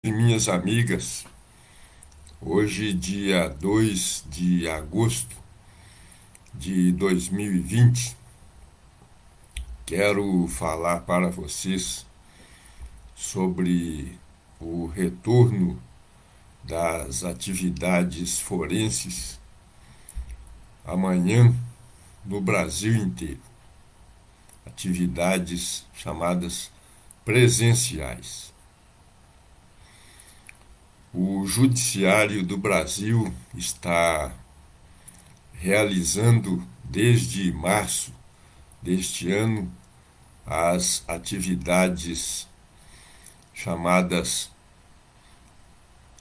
E minhas amigas, hoje, dia 2 de agosto de 2020, quero falar para vocês sobre o retorno das atividades forenses amanhã no Brasil inteiro. Atividades chamadas presenciais. O Judiciário do Brasil está realizando desde março deste ano as atividades chamadas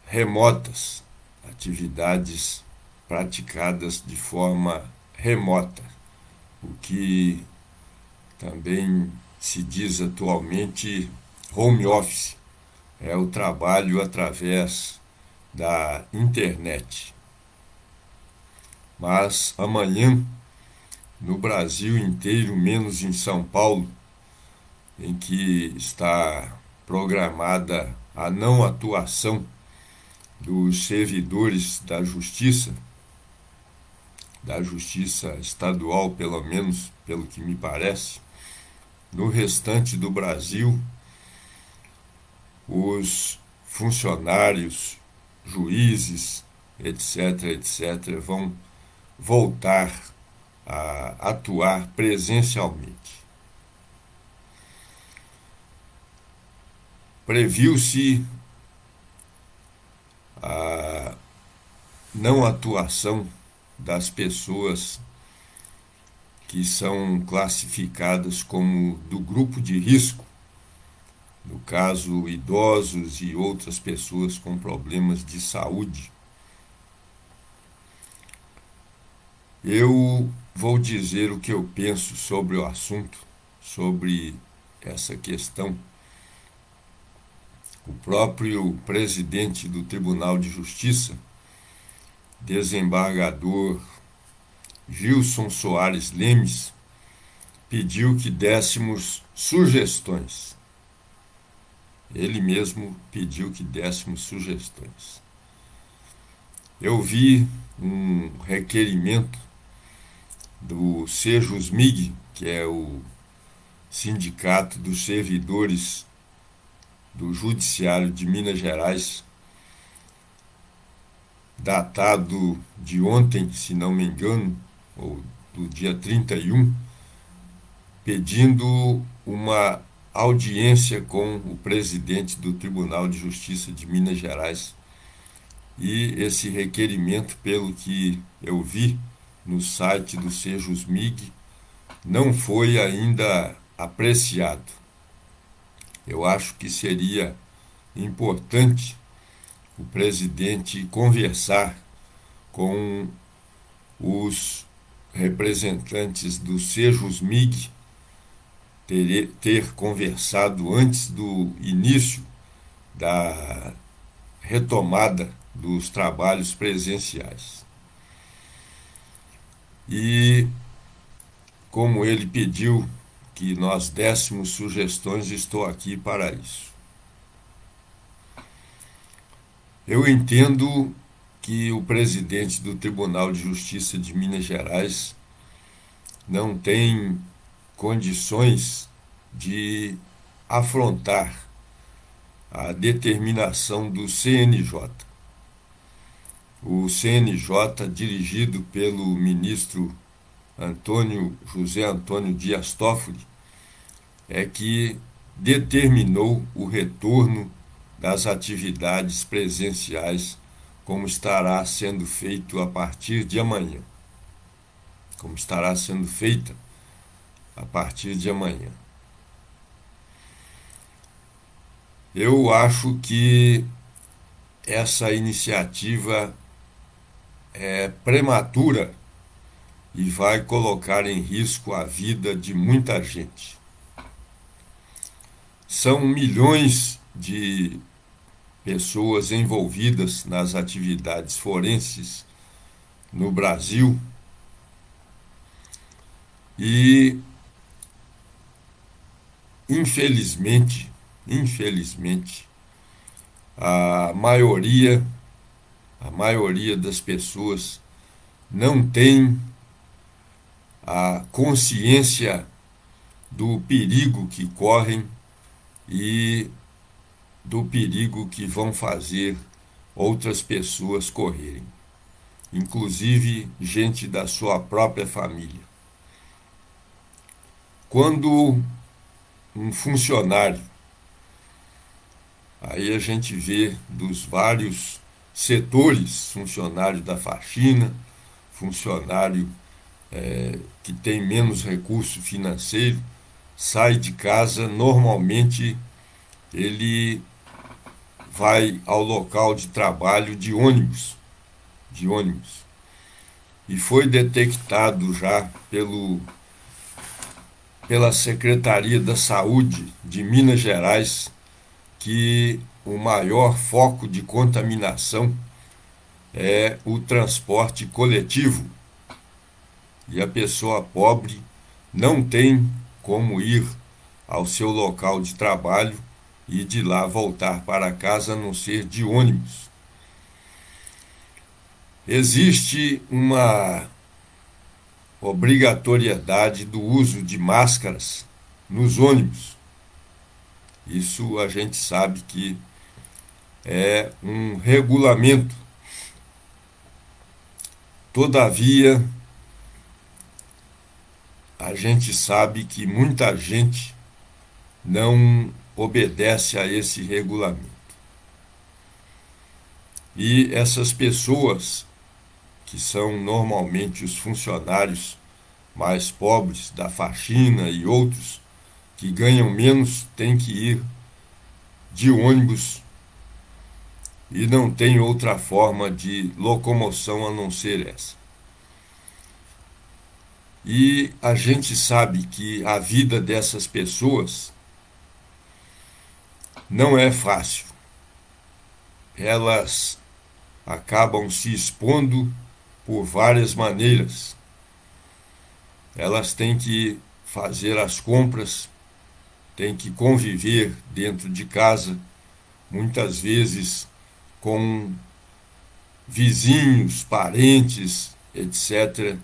remotas, atividades praticadas de forma remota, o que também se diz atualmente home office, é o trabalho através da internet. Mas amanhã, no Brasil inteiro, menos em São Paulo, em que está programada a não atuação dos servidores da Justiça Estadual, pelo menos pelo que me parece. No restante do Brasil, os funcionários, juízes, etc., etc., vão voltar a atuar presencialmente. Previu-se a não atuação das pessoas que são classificadas como do grupo de risco, no caso, idosos e outras pessoas com problemas de saúde. Eu vou dizer o que eu penso sobre o assunto, sobre essa questão. O próprio presidente do Tribunal de Justiça, desembargador Gilson Soares Lemes, pediu que dessemos sugestões. Ele mesmo pediu que dessemos sugestões. Eu vi um requerimento do Sejusmig, que é o Sindicato dos Servidores do Judiciário de Minas Gerais, datado de ontem, se não me engano, ou do dia 31, pedindo uma audiência com o presidente do Tribunal de Justiça de Minas Gerais. E esse requerimento, pelo que eu vi no site do Sejusmig, não foi ainda apreciado. Eu acho que seria importante o presidente conversar com os representantes do Sejusmig, ter conversado antes do início da retomada dos trabalhos presenciais. E, como ele pediu que nós dessemos sugestões, estou aqui para isso. Eu entendo que o presidente do Tribunal de Justiça de Minas Gerais não tem condições de afrontar a determinação do CNJ. O CNJ, dirigido pelo ministro José Antônio Dias Toffoli, é que determinou o retorno das atividades presenciais, como estará sendo feito a partir de amanhã. Como estará sendo feita a partir de amanhã. Eu acho que essa iniciativa é prematura e vai colocar em risco a vida de muita gente. São milhões de pessoas envolvidas nas atividades forenses no Brasil e, infelizmente, A maioria, a maioria das pessoas não tem a consciência do perigo que correm e do perigo que vão fazer outras pessoas correrem, inclusive gente da sua própria família. Quando um funcionário, aí a gente vê dos vários setores, funcionário da faxina, funcionário que tem menos recurso financeiro, sai de casa, normalmente ele vai ao local de trabalho de ônibus, E foi detectado já pela Secretaria da Saúde de Minas Gerais que o maior foco de contaminação é o transporte coletivo. E a pessoa pobre não tem como ir ao seu local de trabalho e de lá voltar para casa a não ser de ônibus. Existe uma obrigatoriedade do uso de máscaras nos ônibus. Isso a gente sabe que é um regulamento. Todavia, a gente sabe que muita gente não obedece a esse regulamento. E essas pessoas, que são normalmente os funcionários mais pobres da faxina e outros que ganham menos, têm que ir de ônibus e não tem outra forma de locomoção a não ser essa. E a gente sabe que a vida dessas pessoas não é fácil. Elas acabam se expondo por várias maneiras. Elas têm que fazer as compras, têm que conviver dentro de casa, muitas vezes com vizinhos, parentes, etc.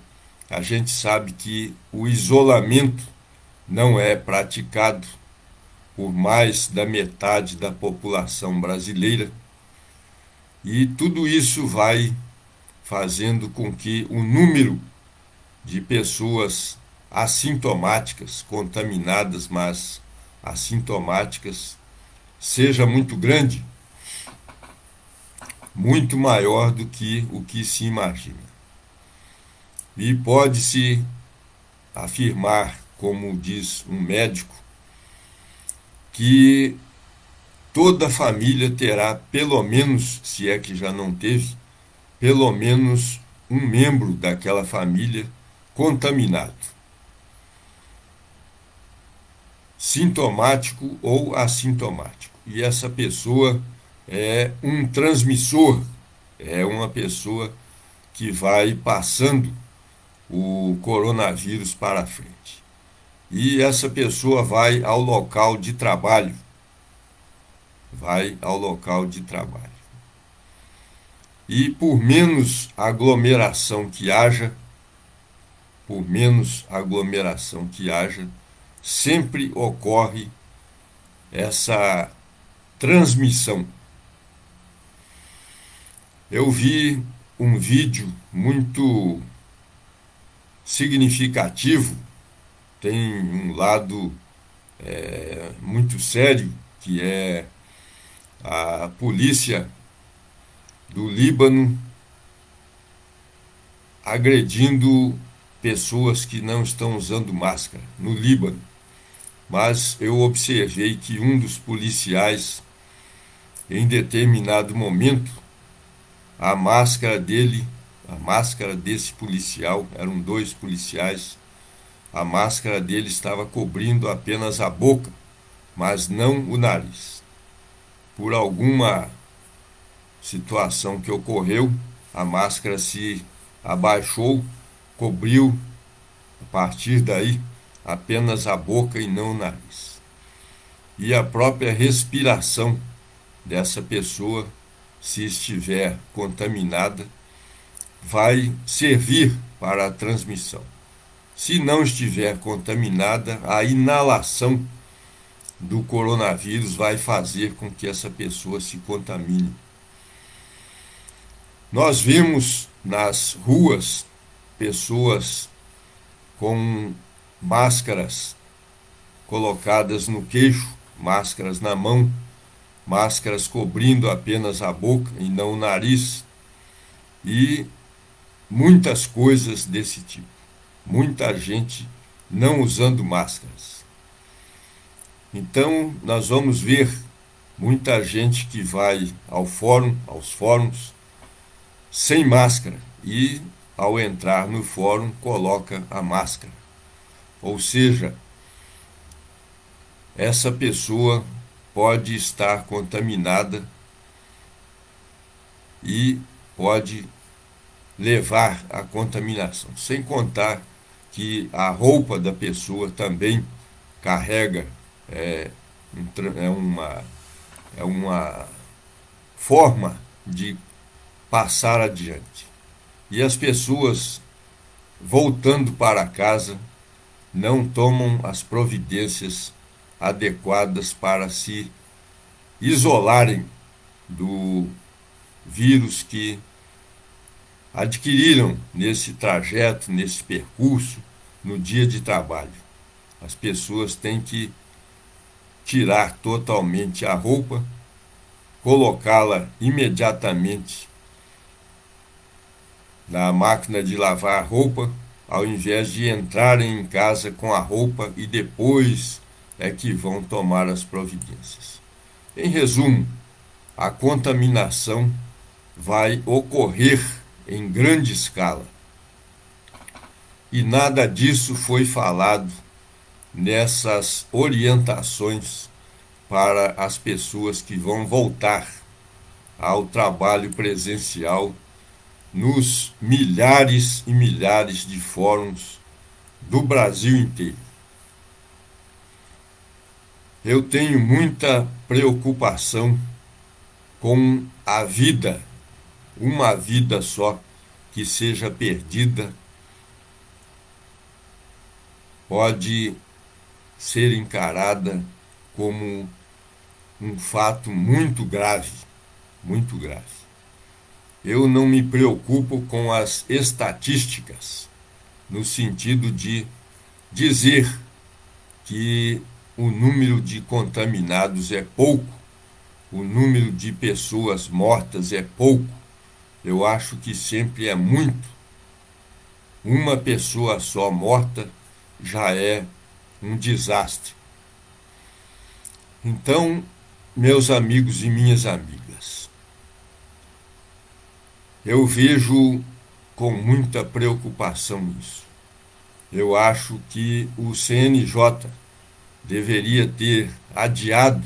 A gente sabe que o isolamento não é praticado por mais da metade da população brasileira, e tudo isso vai fazendo com que o número de pessoas assintomáticas, contaminadas, mas assintomáticas, seja muito grande, muito maior do que o que se imagina. E pode-se afirmar, como diz um médico, que toda família terá pelo menos, se é que já não teve, pelo menos um membro daquela família contaminado, sintomático ou assintomático. E essa pessoa é um transmissor, é uma pessoa que vai passando o coronavírus para frente. E essa pessoa vai ao local de trabalho. E por menos aglomeração que haja, sempre ocorre essa transmissão. Eu vi um vídeo muito significativo, tem um lado muito sério, que é a polícia do Líbano agredindo pessoas que não estão usando máscara no Líbano. Mas eu observei que um dos policiais, em determinado momento, a máscara desse policial, eram 2 policiais, a máscara dele estava cobrindo apenas a boca, mas não o nariz. Por alguma situação que ocorreu, a máscara se abaixou, cobriu, a partir daí, apenas a boca e não o nariz. E a própria respiração dessa pessoa, se estiver contaminada, vai servir para a transmissão. Se não estiver contaminada, a inalação do coronavírus vai fazer com que essa pessoa se contamine. Nós vimos nas ruas pessoas com máscaras colocadas no queixo, máscaras na mão, máscaras cobrindo apenas a boca e não o nariz, e muitas coisas desse tipo. Muita gente não usando máscaras. Então, nós vamos ver muita gente que vai aos fóruns, sem máscara e, ao entrar no fórum, coloca a máscara. Ou seja, essa pessoa pode estar contaminada e pode levar à contaminação. Sem contar que a roupa da pessoa também carrega uma forma de passar adiante. E as pessoas, voltando para casa, não tomam as providências adequadas para se isolarem do vírus que adquiriram nesse trajeto, nesse percurso, no dia de trabalho. As pessoas têm que tirar totalmente a roupa, colocá-la imediatamente na máquina de lavar roupa, ao invés de entrarem em casa com a roupa e depois é que vão tomar as providências. Em resumo, a contaminação vai ocorrer em grande escala. E nada disso foi falado nessas orientações para as pessoas que vão voltar ao trabalho presencial nos milhares e milhares de fóruns do Brasil inteiro. Eu tenho muita preocupação com a vida, uma vida só que seja perdida pode ser encarada como um fato muito grave, muito grave. Eu não me preocupo com as estatísticas, no sentido de dizer que o número de contaminados é pouco, o número de pessoas mortas é pouco. Eu acho que sempre é muito. Uma pessoa só morta já é um desastre. Então, meus amigos e minhas amigas, eu vejo com muita preocupação isso. Eu acho que o CNJ deveria ter adiado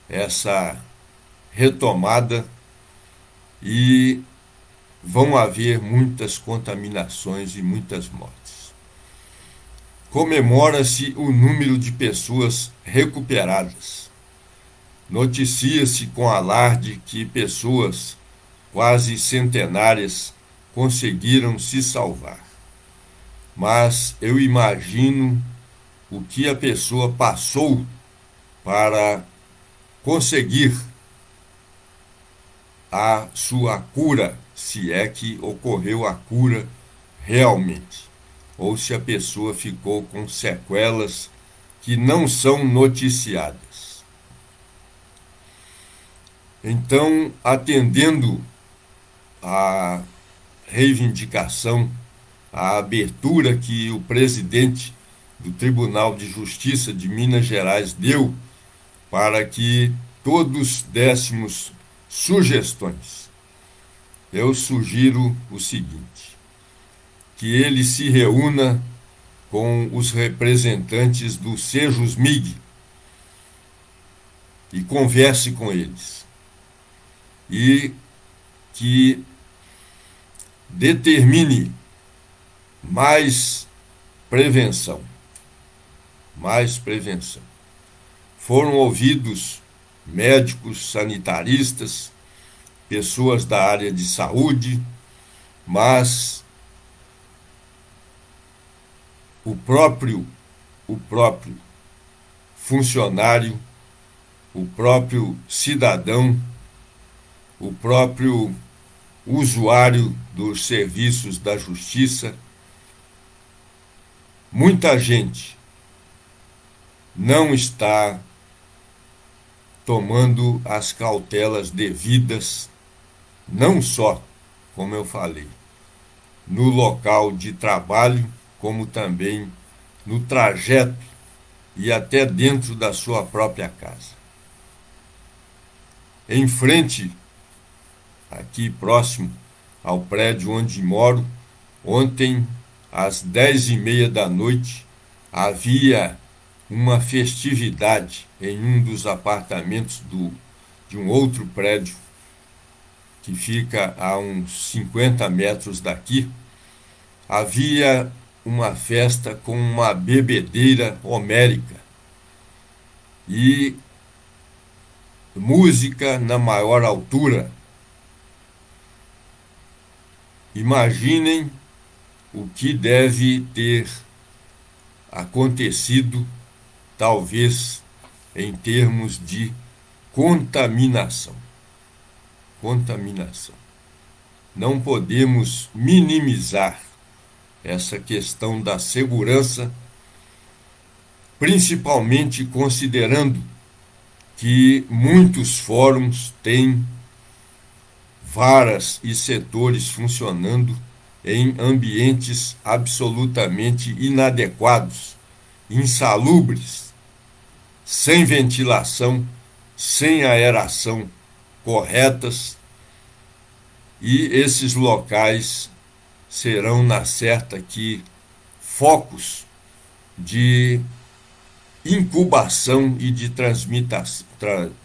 essa retomada e vão haver muitas contaminações e muitas mortes. Comemora-se o número de pessoas recuperadas. Noticia-se com alarde que pessoas quase centenárias conseguiram se salvar. Mas eu imagino o que a pessoa passou para conseguir a sua cura, se é que ocorreu a cura realmente, ou se a pessoa ficou com sequelas que não são noticiadas. Então, atendendo à reivindicação, à abertura que o presidente do Tribunal de Justiça de Minas Gerais deu para que todos dessemos sugestões, eu sugiro o seguinte: que ele se reúna com os representantes do Sejusmig e converse com eles, e que determine mais prevenção. Mais prevenção. Foram ouvidos médicos, sanitaristas, pessoas da área de saúde, mas o próprio funcionário, o próprio cidadão, o próprio usuário dos serviços da justiça, muita gente não está tomando as cautelas devidas, não só, como eu falei, no local de trabalho, como também no trajeto e até dentro da sua própria casa. Em frente, aqui próximo ao prédio onde moro, ontem, às 10h30 da noite, havia uma festividade em um dos apartamentos de um outro prédio que fica a uns 50 metros daqui. Havia uma festa com uma bebedeira homérica e música na maior altura. Imaginem o que deve ter acontecido, talvez em termos de contaminação. Contaminação. Não podemos minimizar essa questão da segurança, principalmente considerando que muitos fóruns têm varas e setores funcionando em ambientes absolutamente inadequados, insalubres, sem ventilação, sem aeração corretas, e esses locais serão, na certa, que focos de incubação e de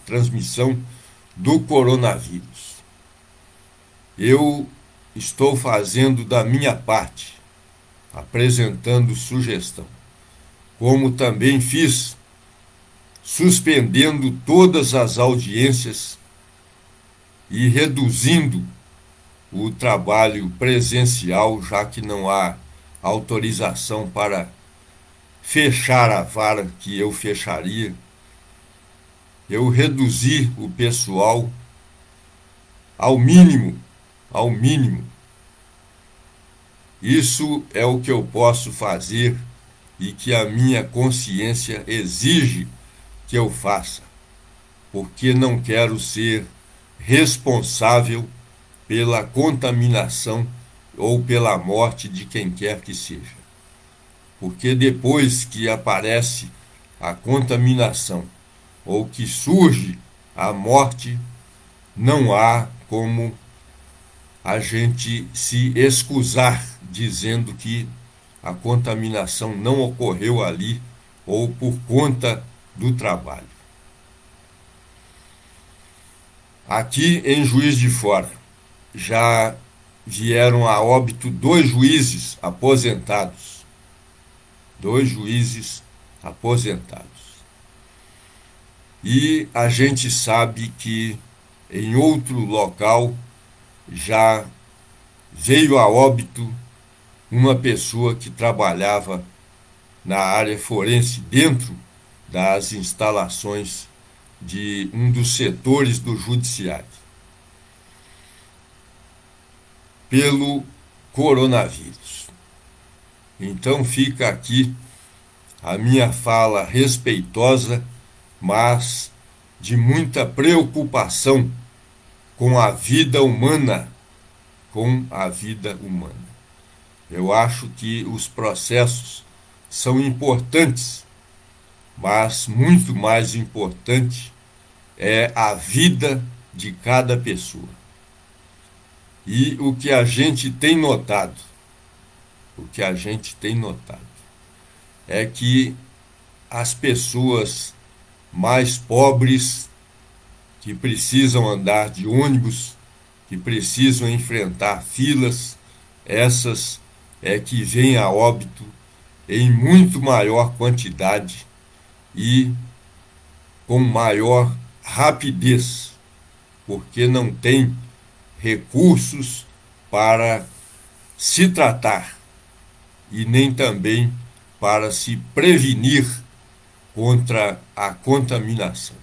transmissão do coronavírus. Eu estou fazendo da minha parte, apresentando sugestão, como também fiz, suspendendo todas as audiências e reduzindo o trabalho presencial, já que não há autorização para fechar a vara que eu fecharia. Eu reduzi o pessoal ao mínimo, ao mínimo. Isso é o que eu posso fazer e que a minha consciência exige que eu faça, porque não quero ser responsável pela contaminação ou pela morte de quem quer que seja. Porque depois que aparece a contaminação ou que surge a morte, não há como a gente se excusar dizendo que a contaminação não ocorreu ali ou por conta do trabalho. Aqui em Juiz de Fora já vieram a óbito 2 juízes aposentados. 2 juízes aposentados. E a gente sabe que em outro local já veio a óbito uma pessoa que trabalhava na área forense dentro das instalações de um dos setores do judiciário, pelo coronavírus. Então fica aqui a minha fala respeitosa, mas de muita preocupação com a vida humana, com a vida humana. Eu acho que os processos são importantes, mas muito mais importante é a vida de cada pessoa. E o que a gente tem notado, é que as pessoas mais pobres, que precisam andar de ônibus, que precisam enfrentar filas, essas é que vêm a óbito em muito maior quantidade e com maior rapidez, porque não tem recursos para se tratar e nem também para se prevenir contra a contaminação.